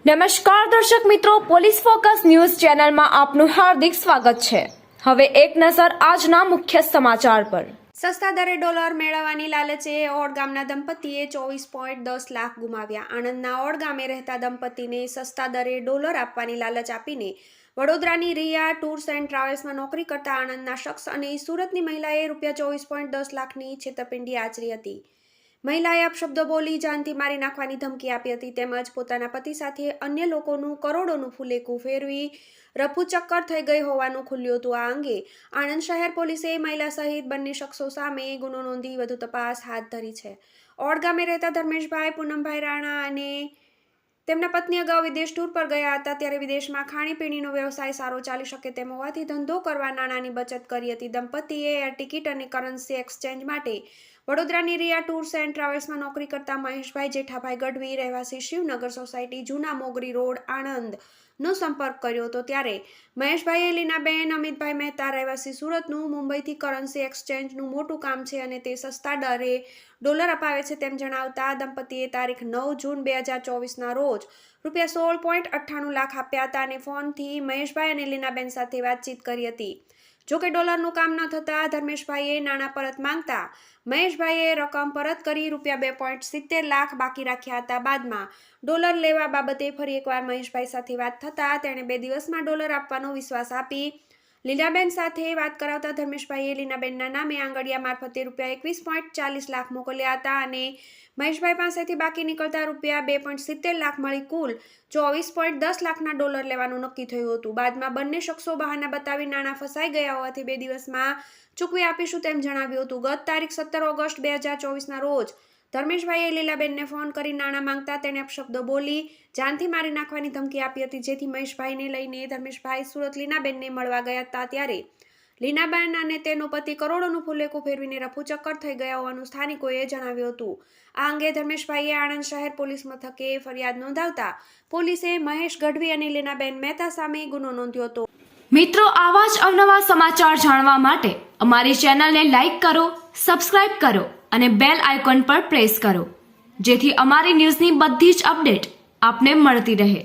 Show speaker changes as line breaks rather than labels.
નમસ્કાર દર્શક મિત્રો, પોલીસ ફોકસ ન્યૂઝ ચેનલમાં આપનું હાર્દિક સ્વાગત છે। હવે એક નજર આજના મુખ્ય સમાચાર પર।
સસ્તા દરે ડોલર મેળવવાની લાલચે ઓડ ગામના દંપતીએ 24.10 લાખ ગુમાવ્યા। આણંદના ઓડ ગામે રહેતા દંપતીને સસ્તા દરે ડોલર આપવાની લાલચ આપીને વડોદરાની રિયા ટૂર્સ એન્ડ ટ્રાવેલ્સમાં નોકરી કરતા આણંદના શખ્સ અને સુરતની મહિલાએ ₹24.10 લાખની છેતરપિંડી આચરી હતી। મહિલાએ અપશબ્દો બોલી જાનથી મારી નાખવાની ધમકી આપી હતી, તેમજ પોતાના પતિ સાથે અન્ય લોકોનું કરોડોનું ફુલેકું ફેરવી રફુચક્કર થઈ ગઈ હોવાનું ખુલ્યું હતું। આ અંગે આણંદ શહેર પોલીસે મહિલા સહિત બંને શખ્સો સામે ગુનો નોંધી વધુ તપાસ હાથ ધરી છે। ઓડ ગામે રહેતા ધર્મેશભાઈ પૂનમભાઈ રાણા અને તેમના પત્ની અગાઉ વિદેશ ટૂર પર ગયા હતા, ત્યારે વિદેશમાં ખાણીપીણીનો વ્યવસાય સારો ચાલી શકે તેમ હોવાથી ધંધો કરવા નાણાંની બચત કરી હતી। દંપતીએ એર ટિકિટ અને કરન્સી એક્સચેન્જ માટે વડોદરાની રિયા ટૂર્સ એન્ડ ટ્રાવેલ્સમાં નોકરી કરતા મહેશભાઈ જેઠાભાઈ ગઢવી રહેવાસી શિવનગર સોસાયટી જૂના મોગરી રોડ આણંદનો સંપર્ક કર્યો હતો, ત્યારે મહેશભાઈએ લીનાબેન અમિતભાઈ મહેતા રહેવાસી સુરતનું મુંબઈથી કરન્સી એક્સચેન્જનું મોટું કામ છે અને તે સસ્તા દરે ડોલર અપાવે છે તેમ જણાવતા દંપતીએ તારીખ 9 જૂન 2024ના રોજ ₹16.98 લાખ આપ્યા હતા અને ફોનથી મહેશભાઈ અને લીનાબેન સાથે વાતચીત કરી હતી। જોકે ડોલરનું કામ ન થતાં ધર્મેશભાઈએ નાણાં પરત માંગતા મહેશભાઈએ રકમ પરત કરી ₹2.70 લાખ બાકી રાખ્યા હતા। બાદમાં ડોલર લેવા બાબતે ફરી એકવાર મહેશભાઈ સાથે વાત થતાં તેણે 2 દિવસમાં ડોલર આપવાનો વિશ્વાસ આપી લીનાબેન સાથે વાત કરાવતા ધર્મેશભાઈએ લીનાબેનના નામે આંગડિયા મારફતે ₹21.40 લાખ મોકલ્યા હતા અને મહેશભાઈ પાસેથી બાકી નીકળતા ₹2.70 લાખ મળી કુલ ₹24.10 લાખના ડોલર લેવાનું નક્કી થયું હતું। બાદમાં બંને શખ્સો બહાના બતાવી નાણાં ફસાઈ ગયા હોવાથી 2 દિવસમાં ચૂકવી આપીશું તેમ જણાવ્યું હતું। ગત તારીખ 17 ઓગસ્ટ 2024ના રોજ ધર્મેશભાઈએ લીલાબેનને ફોન કરી નાણાં માંગતા તેણે અપશબ્દો બોલી જાનથી મારી નાખવાની ધમકી આપી હતી, જેથી મહેશભાઈને લઈને ધર્મેશભાઈ સુરત લીનાબેનને મળવા ગયા હતા, ત્યારે લીનાબેન અને તેનો પતિ કરોડોનું ફુલેકું ફેરવીને રફુચક્કર થઈ ગયા હોવાનું સ્થાનિકોએ જણાવ્યું હતું। આ અંગે ધર્મેશભાઈએ આણંદ શહેર પોલીસ મથકે ફરિયાદ નોંધાવતા પોલીસે મહેશ ગઢવી અને લીનાબેન મહેતા સામે ગુનો નોંધ્યો હતો।
મિત્રો, આવા જ અવનવા સમાચાર જાણવા માટે અમારી ચેનલને લાઈક કરો, સબસ્ક્રાઇબ કરો અને બેલ આઇકોન પર પ્રેસ કરો, જેથી અમારી ન્યૂઝની બધી જ અપડેટ આપને મળતી રહે।